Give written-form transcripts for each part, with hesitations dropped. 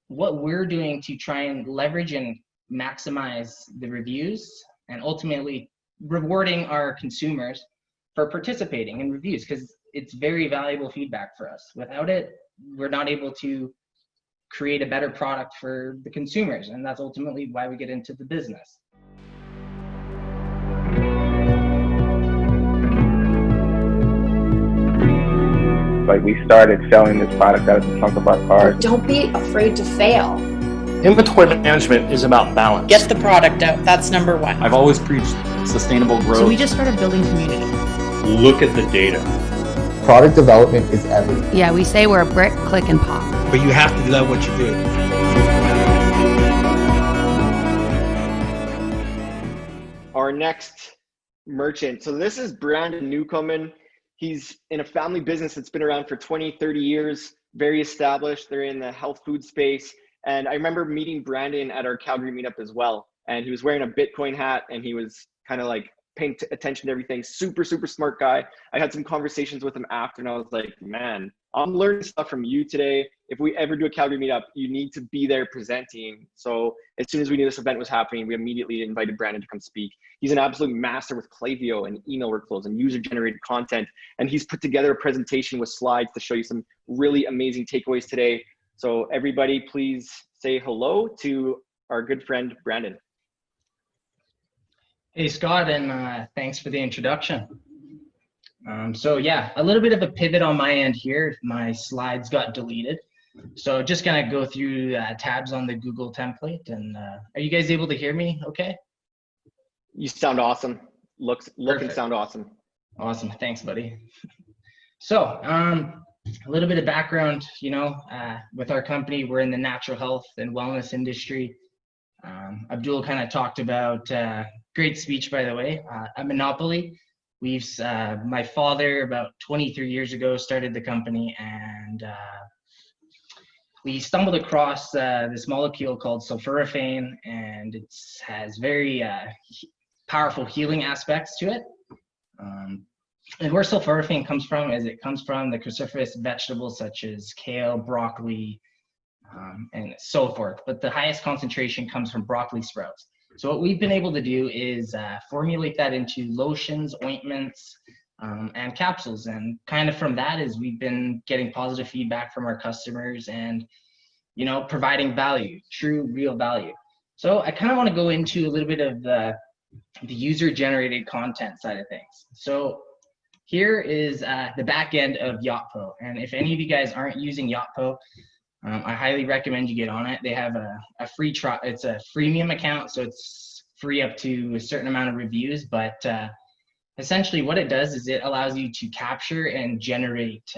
what we're doing to try and leverage and maximize the reviews and ultimately rewarding our consumers for participating in reviews, because it's very valuable feedback for us. Without it, we're not able to create a better product for the consumers, and that's ultimately why we get into the business. Like, we started selling this product out of the trunk of our cars. Don't be afraid to fail. Inventory management is about balance. Get the product out. That's number one. I've always preached sustainable growth. So we just started building community. Look at the data. Product development is everything. Yeah, we say we're a brick, click, and pop. But you have to love what you do. Our next merchant. So this is Brandon Newcomen. He's in a family business that's been around for 20, 30 years, very established. They're in the health food space. And I remember meeting Brandon at our Calgary meetup as well. And he was wearing a Bitcoin hat and he was kind of like paying attention to everything. Super, super smart guy. I had some conversations with him after and I was like, man, I'm learning stuff from you today. If we ever do a Calgary meetup, you need to be there presenting. So as soon as we knew this event was happening, we immediately invited Brandon to come speak. He's an absolute master with Klaviyo and email workflows and user-generated content. And he's put together a presentation with slides to show you some really amazing takeaways today. So everybody, please say hello to our good friend, Brandon. Hey, Scott, and thanks for the introduction. So yeah, a little bit of a pivot on my end here. My slides got deleted. So just gonna go through tabs on the Google template. And are you guys able to hear me okay? You sound awesome. Look and sound awesome. Awesome, thanks, buddy. So a little bit of background, with our company, we're in the natural health and wellness industry. Abdul kind of talked about, great speech, by the way, a monopoly. My father about 23 years ago started the company, and we stumbled across this molecule called sulforaphane, and it has very powerful healing aspects to it. And where sulforaphane comes from is it comes from the cruciferous vegetables such as kale, broccoli, and so forth. But the highest concentration comes from broccoli sprouts. So what we've been able to do is formulate that into lotions, ointments, and capsules. And kind of from that is we've been getting positive feedback from our customers and, providing value, true, real value. So I kind of want to go into a little bit of the user-generated content side of things. So here is the back end of Yotpo. And if any of you guys aren't using Yotpo, I highly recommend you get on it. They have a free trial. It's a freemium account, so it's free up to a certain amount of reviews. But essentially what it does is it allows you to capture and generate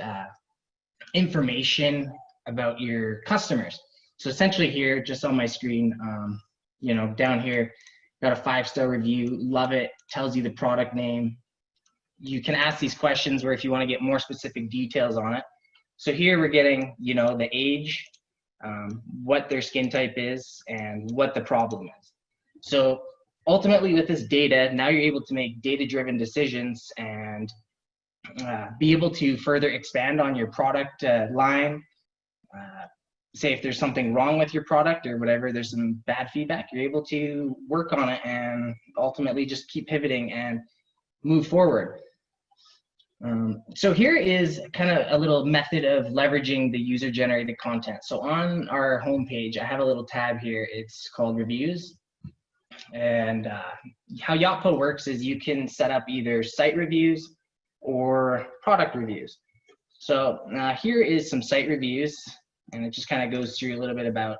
information about your customers. So essentially here, just on my screen, down here, got a 5-star review, love it, tells you the product name. You can ask these questions where if you want to get more specific details on it. So here we're getting, the age, what their skin type is, and what the problem is. So ultimately with this data, now you're able to make data-driven decisions and be able to further expand on your product line. Say if there's something wrong with your product or whatever, there's some bad feedback, you're able to work on it and ultimately just keep pivoting and move forward. So here is kind of a little method of leveraging the user-generated content. So on our homepage, I have a little tab here. It's called Reviews. And how Yotpo works is you can set up either site reviews or product reviews. So here is some site reviews, and it just kind of goes through a little bit about,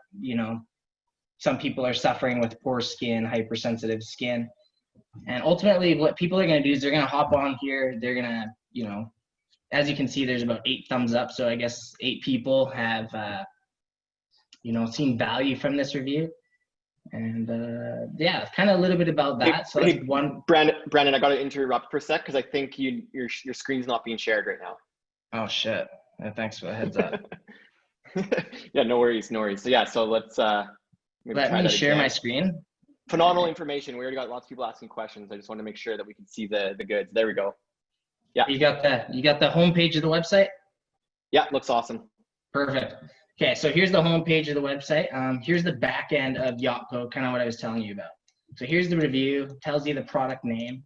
some people are suffering with poor skin, hypersensitive skin. And ultimately what people are going to do is they're going to hop on here. They're going to, as you can see, there's about 8 thumbs up. So I guess 8 people have, seen value from this review. And yeah, kind of a little bit about that. So that's one. Brandon, I got to interrupt for a sec because I think your screen's not being shared right now. Oh shit! Thanks for the heads up. Yeah, no worries, no worries. So yeah, so let's let me share my screen. Phenomenal information. We already got lots of people asking questions. I just want to make sure that we can see the goods. There we go. Yeah. You got the homepage of the website? Yeah, looks awesome. Perfect. Okay, so here's the home page of the website. Here's the back end of Yotpo, kind of what I was telling you about. So here's the review, tells you the product name,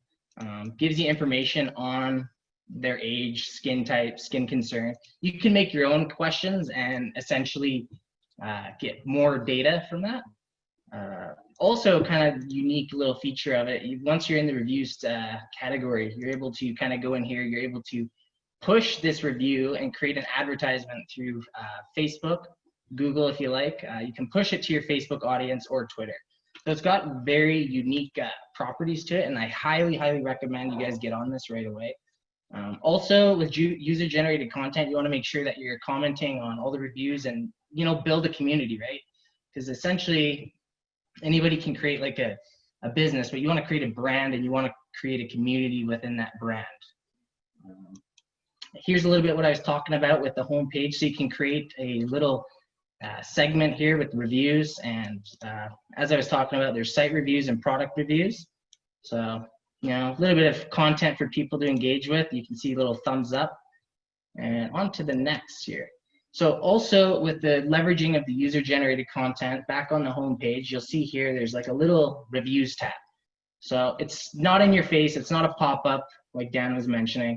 gives you information on their age, skin type, skin concern. You can make your own questions and essentially get more data from that. Also, kind of unique little feature of it, once you're in the reviews category, you're able to kind of go in here, you're able to push this review and create an advertisement through Facebook, Google if you like. You can push it to your Facebook audience or Twitter. So it's got very unique properties to it, and I highly, highly recommend you guys get on this right away. Also, with user-generated content, you want to make sure that you're commenting on all the reviews and, you know, build a community, right? Because essentially, anybody can create like a business, but you want to create a brand and you want to create a community within that brand. Here's a little bit what I was talking about with the home page. So you can create a little segment here with reviews, and as I was talking about, there's site reviews and product reviews. So, you know, a little bit of content for people to engage with. You can see a little thumbs up, and on to the next here. So also with the leveraging of the user-generated content, back on the home page, you'll see here there's like a little reviews tab. So it's not in your face, it's not a pop-up like Dan was mentioning.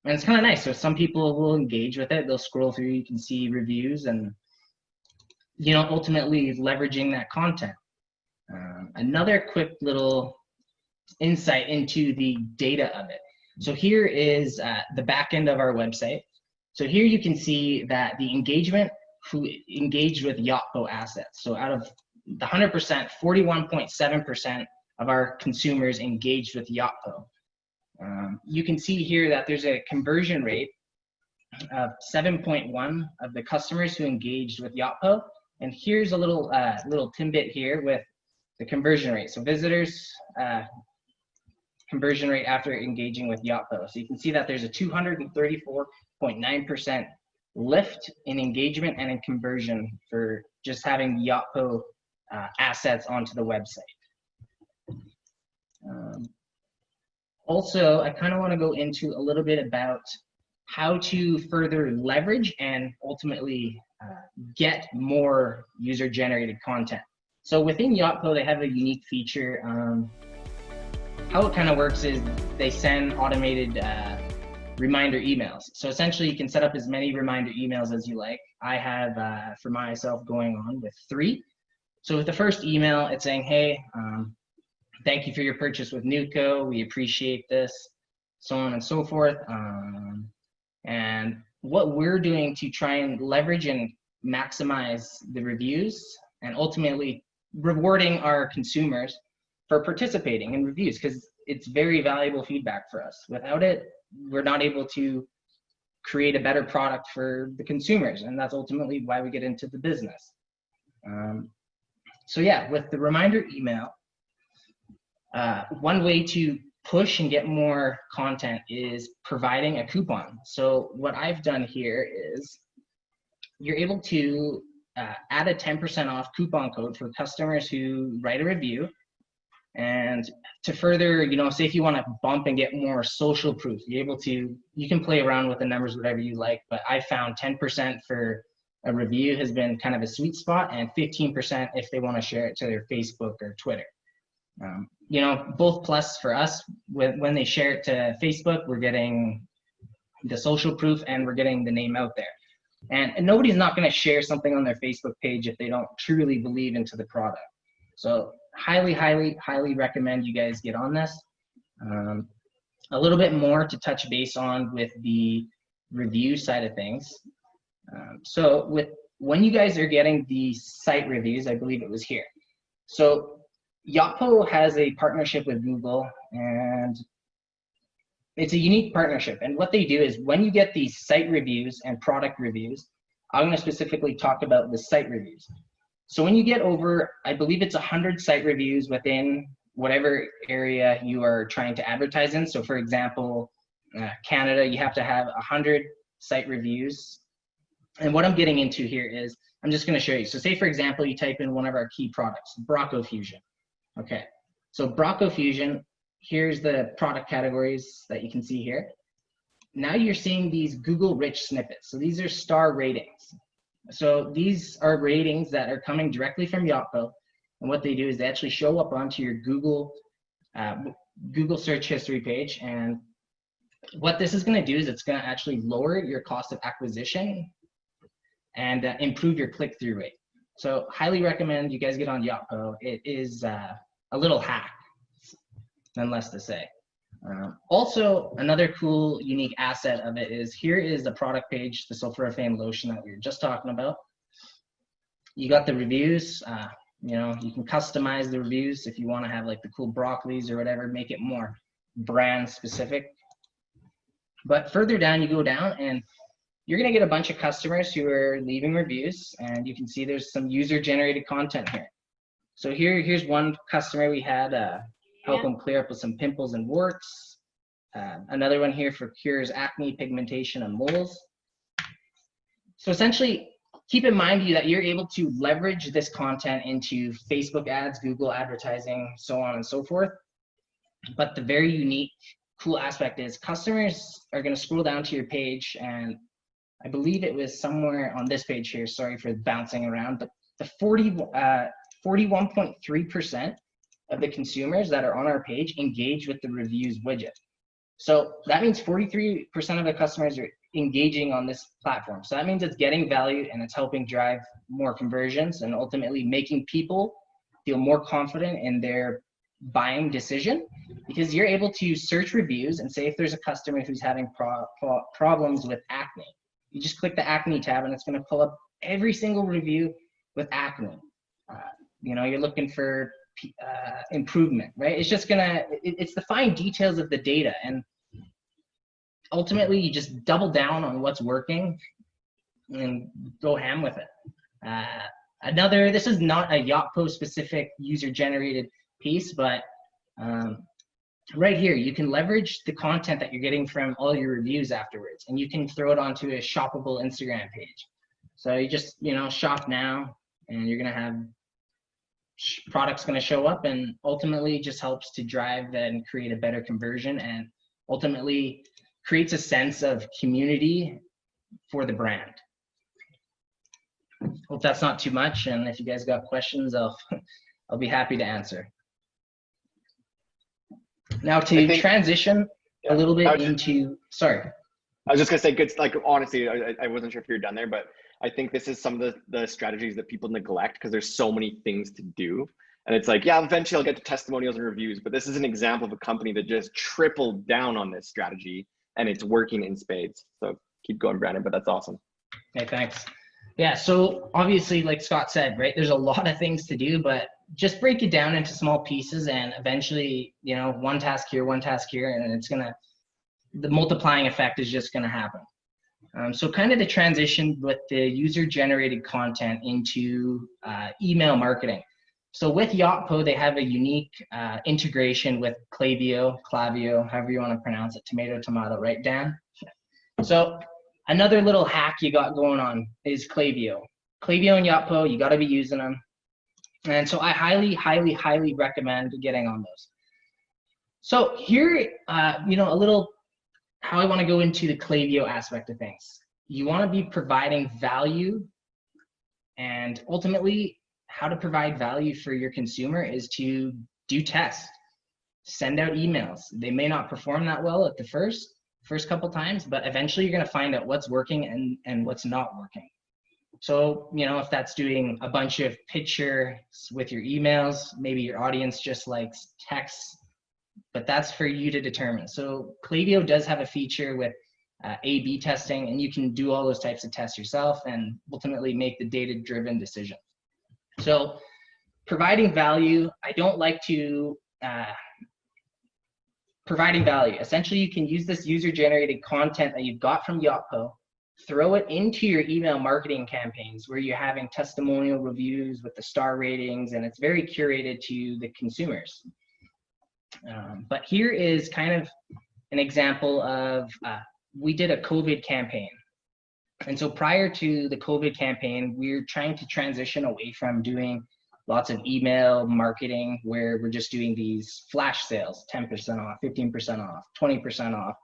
And it's kind of nice. So some people will engage with it. They'll scroll through, you can see reviews and, you know, ultimately leveraging that content. Another quick little insight into the data of it. So here is the back end of our website. So here you can see that the engagement who engaged with Yotpo assets. So out of the 100%, 41.7% of our consumers engaged with Yotpo. You can see here that there's a conversion rate of 7.1 of the customers who engaged with Yotpo. And here's a little tidbit here with the conversion rate. So visitors conversion rate after engaging with Yotpo. So you can see that there's a 234.9% lift in engagement and in conversion for just having Yotpo assets onto the website. Also, I kind of want to go into a little bit about how to further leverage and ultimately get more user-generated content. So within Yotpo, they have a unique feature. How it kind of works is they send automated reminder emails. So essentially, you can set up as many reminder emails as you like. I have, for myself, going on with 3. So with the first email, it's saying, hey, thank you for your purchase with Nuco. We appreciate this, so on and so forth. And what we're doing to try and leverage and maximize the reviews and ultimately rewarding our consumers for participating in reviews, because it's very valuable feedback for us. Without it, we're not able to create a better product for the consumers, and that's ultimately why we get into the business. So yeah, with the reminder email, one way to push and get more content is providing a coupon. So what I've done here is you're able to add a 10% off coupon code for customers who write a review. And to further, you know, say if you want to bump and get more social proof, you're able to, you can play around with the numbers, whatever you like, but I found 10% for a review has been kind of a sweet spot, and 15% if they want to share it to their Facebook or Twitter. You know, both plus for us. When they share it to Facebook, we're getting the social proof and we're getting the name out there. And nobody's not going to share something on their Facebook page if they don't truly believe into the product. So highly, highly, highly recommend you guys get on this. A little bit more to touch base on with the review side of things. So when you guys are getting the site reviews, I believe it was here. So Yotpo has a partnership with Google, and it's a unique partnership. And what they do is when you get these site reviews and product reviews, I'm going to specifically talk about the site reviews. So when you get over, I believe it's 100 site reviews within whatever area you are trying to advertise in. So for example, Canada, you have to have 100 site reviews. And what I'm getting into here is, I'm just going to show you. So say, for example, you type in one of our key products, Bronco Fusion. Okay, so Bronco Fusion, here's the product categories that you can see here. Now you're seeing these Google rich snippets. So these are star ratings. So these are ratings that are coming directly from Yotpo. And what they do is they actually show up onto your Google search history page. And what this is going to do is it's going to actually lower your cost of acquisition and improve your click-through rate. So highly recommend you guys get on Yotpo. It is a little hack, none less to say. Also, another cool, unique asset of it is here is the product page, the sulforaphane lotion that we were just talking about. You got the reviews. You know, you can customize the reviews if you want to have like the cool broccolis or whatever, make it more brand specific. But further down, you go down and you're going to get a bunch of customers who are leaving reviews, and you can see there's some user-generated content here. So here's one customer we had help them clear up with some pimples and warts. Another one here for cures acne, pigmentation, and moles. So essentially, keep in mind that you're able to leverage this content into Facebook ads, Google advertising, so on and so forth. But the very unique, cool aspect is customers are going to scroll down to your page, and I believe it was somewhere on this page here, sorry for bouncing around, but the 41.3% of the consumers that are on our page engage with the reviews widget. So that means 43% of the customers are engaging on this platform. So that means it's getting value and it's helping drive more conversions and ultimately making people feel more confident in their buying decision, because you're able to search reviews and say if there's a customer who's having problems with acne, you just click the acne tab and it's going to pull up every single review with acne. You know, you're looking for improvement, right? It's just gonna, it's the fine details of the data, and ultimately you just double down on what's working and go ham with it. This is not a Yotpo specific user-generated piece, but right here, you can leverage the content that you're getting from all your reviews afterwards, and you can throw it onto a shoppable Instagram page. So you just, you know, shop now, and you're gonna have products gonna show up, and ultimately it just helps to drive and create a better conversion, and ultimately creates a sense of community for the brand. Hope that's not too much, and if you guys got questions, I'll be happy to answer. Now to transition a little bit into, sorry. I was just gonna say, good. Like honestly, I wasn't sure if you're done there, but I think this is some of the strategies that people neglect because there's so many things to do. And it's like, yeah, eventually I'll get to testimonials and reviews, but this is an example of a company that just tripled down on this strategy and it's working in spades. So keep going, Brandon, but that's awesome. Okay, thanks. Yeah, so obviously, like Scott said, right, there's a lot of things to do, but just break it down into small pieces, and eventually, you know, one task here, and it's gonna, the multiplying effect is just gonna happen. So kind of the transition with the user-generated content into email marketing. So with Yotpo, they have a unique integration with Klaviyo, however you want to pronounce it, tomato, right, Dan? So another little hack you got going on is Klaviyo. Klaviyo and Yotpo, you got to be using them. And so I highly recommend getting on those. So here, you know, a little how I want to go into the Klaviyo aspect of things. You want to be providing value, and ultimately how to provide value for your consumer is to do tests, send out emails. They may not perform that well at the first couple times, but eventually you're going to find out what's working and what's not working. So, you know, if that's doing a bunch of pictures with your emails, maybe your audience just likes texts, but that's for you to determine. So Klaviyo does have a feature with A/B testing, and you can do all those types of tests yourself and ultimately make the data-driven decision. So providing value, I don't like to, providing value. Essentially, you can use this user-generated content that you've got from Yotpo, throw it into your email marketing campaigns where you're having testimonial reviews with the star ratings, and it's very curated to the consumers. But here is kind of an example of, we did a COVID campaign. And so prior to the COVID campaign, we're trying to transition away from doing lots of email marketing where we're just doing these flash sales, 10% off, 15% off, 20% off.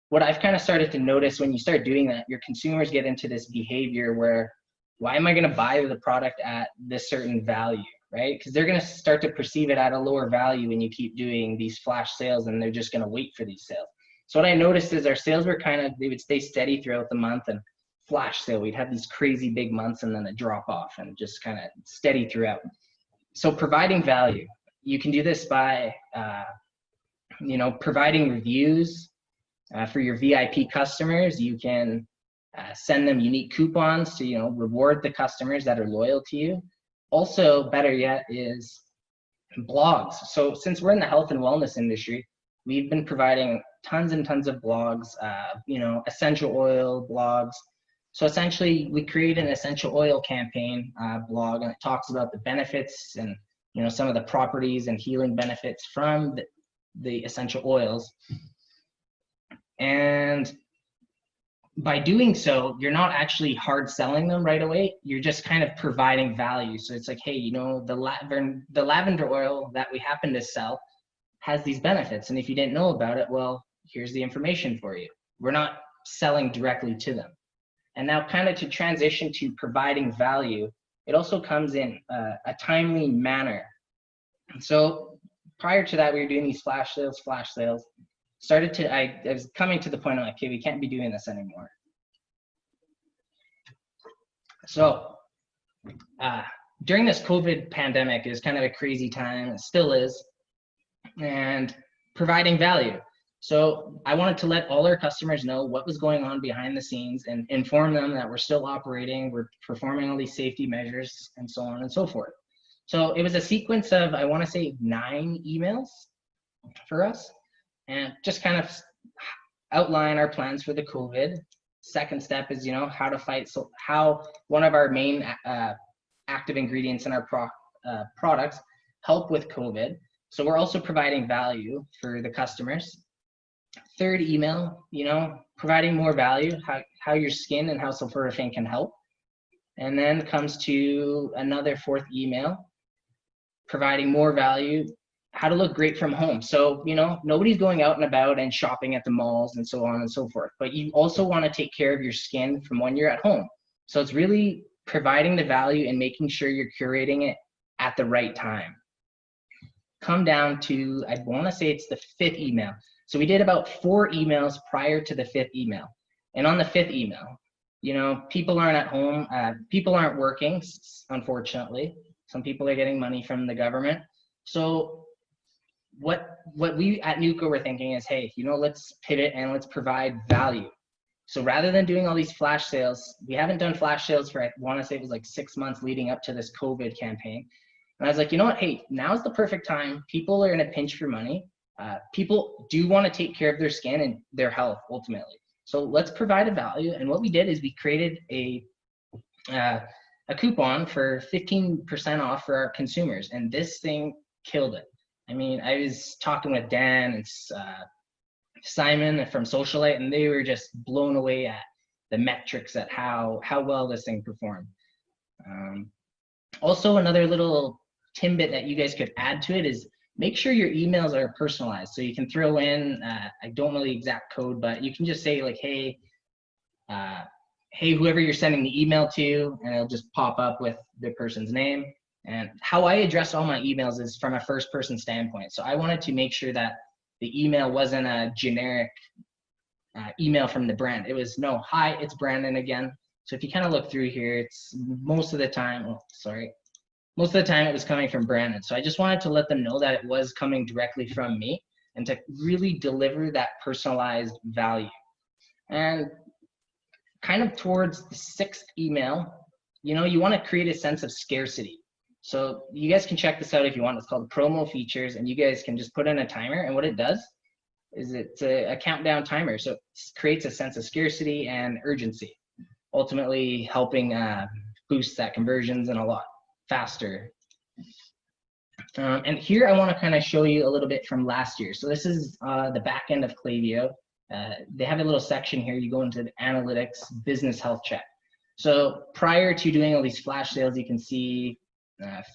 What I've kind of started to notice when you start doing that, your consumers get into this behavior where why am I going to buy the product at this certain value, right? Because they're going to start to perceive it at a lower value when you keep doing these flash sales, and they're just going to wait for these sales. So what I noticed is our sales were they would stay steady throughout the month, and flash sale, we'd have these crazy big months and then a drop off, and just kind of steady throughout. So providing value, you can do this by, providing reviews for your VIP customers. You can send them unique coupons to, reward the customers that are loyal to you. Also, better yet, is blogs. So since we're in the health and wellness industry, we've been providing tons and tons of blogs, essential oil blogs. So essentially, we created an essential oil campaign blog, and it talks about the benefits and some of the properties and healing benefits from the essential oils. And by doing so, you're not actually hard selling them right away. You're just kind of providing value. So it's like, hey, the lavender oil that we happen to sell has these benefits, and if you didn't know about it, well, here's the information for you. We're not selling directly to them. And now, kind of to transition to providing value, it also comes in a timely manner. So prior to that, we were doing these flash sales. I was coming to the point of, okay, we can't be doing this anymore. So during this COVID pandemic, is kind of a crazy time. It still is. And providing value. So I wanted to let all our customers know what was going on behind the scenes and inform them that we're still operating, we're performing all these safety measures, and so on and so forth. So it was a sequence of, I want to say, 9 emails for us, and just kind of outline our plans for the COVID. Second step is, how to fight. So how one of our main active ingredients in our products help with COVID. So we're also providing value for the customers. Third email, providing more value, how your skin and how sulforaphane can help. And then comes to another 4th email, providing more value, how to look great from home. So, nobody's going out and about and shopping at the malls and so on and so forth, but you also want to take care of your skin from when you're at home. So it's really providing the value and making sure you're curating it at the right time. Come down to, I want to say it's the 5th email. So we did about 4 emails prior to the 5th email. And on the 5th email, people aren't at home, people aren't working, unfortunately. Some people are getting money from the government. So what we at Nuco were thinking is, hey, let's pivot and let's provide value. So rather than doing all these flash sales, we haven't done flash sales for, I want to say it was like 6 months leading up to this COVID campaign. And I was like, you know what? Hey, now's the perfect time. People are in a pinch for money. People do want to take care of their skin and their health ultimately. So let's provide a value. And what we did is we created a coupon for 15% off for our consumers. And this thing killed it. I mean, I was talking with Dan and Simon from Socialite, and they were just blown away at the metrics at how well this thing performed. Also, another little tidbit that you guys could add to it is make sure your emails are personalized. So you can throw in, I don't know the exact code, but you can just say like, hey, whoever you're sending the email to, and it'll just pop up with the person's name. And how I address all my emails is from a first person standpoint. So I wanted to make sure that the email wasn't a generic email from the brand. It was, no, hi, it's Brandon again. So if you kind of look through here, it's most of the time it was coming from Brandon. So I just wanted to let them know that it was coming directly from me and to really deliver that personalized value. And kind of towards the 6th email, you want to create a sense of scarcity. So you guys can check this out if you want. It's called promo features, and you guys can just put in a timer, and what it does is it's a countdown timer. So it creates a sense of scarcity and urgency, ultimately helping boost that conversions and a lot faster. And here I want to kind of show you a little bit from last year. So this is the back end of Klaviyo. They have a little section here. You go into the analytics, business health check. So prior to doing all these flash sales, you can see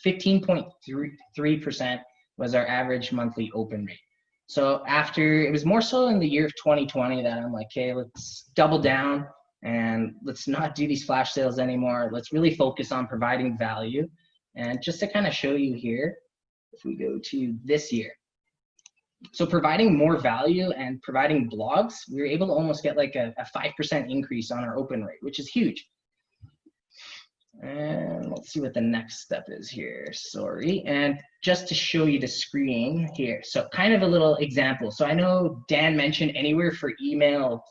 15.3% was our average monthly open rate. So after, it was more so in the year of 2020 that I'm like, okay, let's double down. And let's not do these flash sales anymore. Let's really focus on providing value. And just to kind of show you here, if we go to this year. So providing more value and providing blogs, we were able to almost get like a 5% increase on our open rate, which is huge. And let's see what the next step is here. Sorry. And just to show you the screen here. So kind of a little example. So I know Dan mentioned anywhere for email,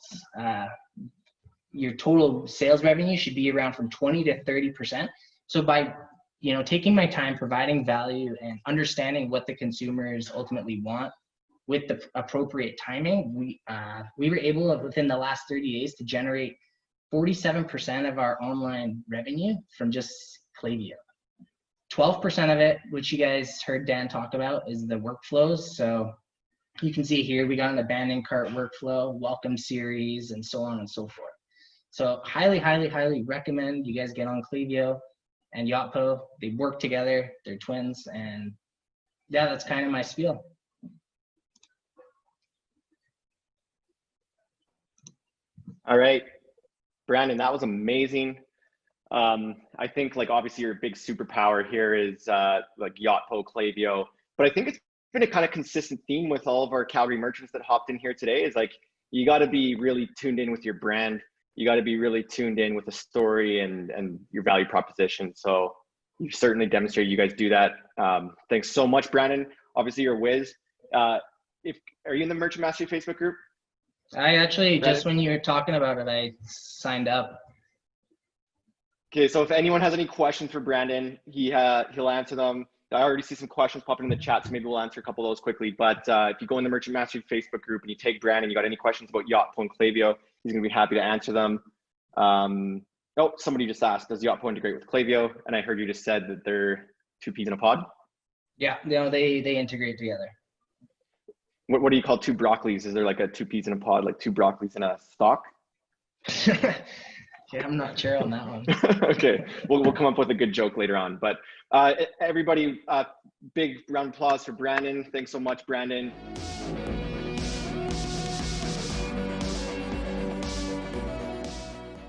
your total sales revenue should be around from 20 to 30%. So by taking my time, providing value and understanding what the consumers ultimately want with the appropriate timing, we were able within the last 30 days to generate 47% of our online revenue from just Klaviyo. 12% of it, which you guys heard Dan talk about, is the workflows. So you can see here, we got an abandoned cart workflow, welcome series, and so on and so forth. So highly, highly, highly recommend you guys get on Klaviyo and Yotpo. They work together, they're twins, and yeah, that's kind of my spiel. All right, Brandon, that was amazing. I think like obviously your big superpower here is like Yotpo, Klaviyo, but I think it's been a kind of consistent theme with all of our Calgary merchants that hopped in here today is like, you got to be really tuned in with your brand. You got to be really tuned in with the story and your value proposition. So you've certainly demonstrated you guys do that. Thanks so much, Brandon. Obviously you're a whiz. Are you in the Merchant Mastery Facebook group? I actually, just when you were talking about it, I signed up. Okay, so if anyone has any questions for Brandon, he'll answer them. I already see some questions popping in the chat, so maybe we'll answer a couple of those quickly. But if you go in the Merchant Mastery Facebook group and you take Brandon, you got any questions about Yotpo and Klaviyo, he's gonna be happy to answer them. Oh, somebody just asked, does Yotpo integrate with Klaviyo? And I heard you just said that they're two peas in a pod. Yeah, no, they integrate together. What do you call two broccolis? Is there like a two peas in a pod, like two broccolis in a stalk? Yeah, I'm not sure on that one. Okay, we'll come up with a good joke later on. But everybody, big round of applause for Brandon. Thanks so much, Brandon.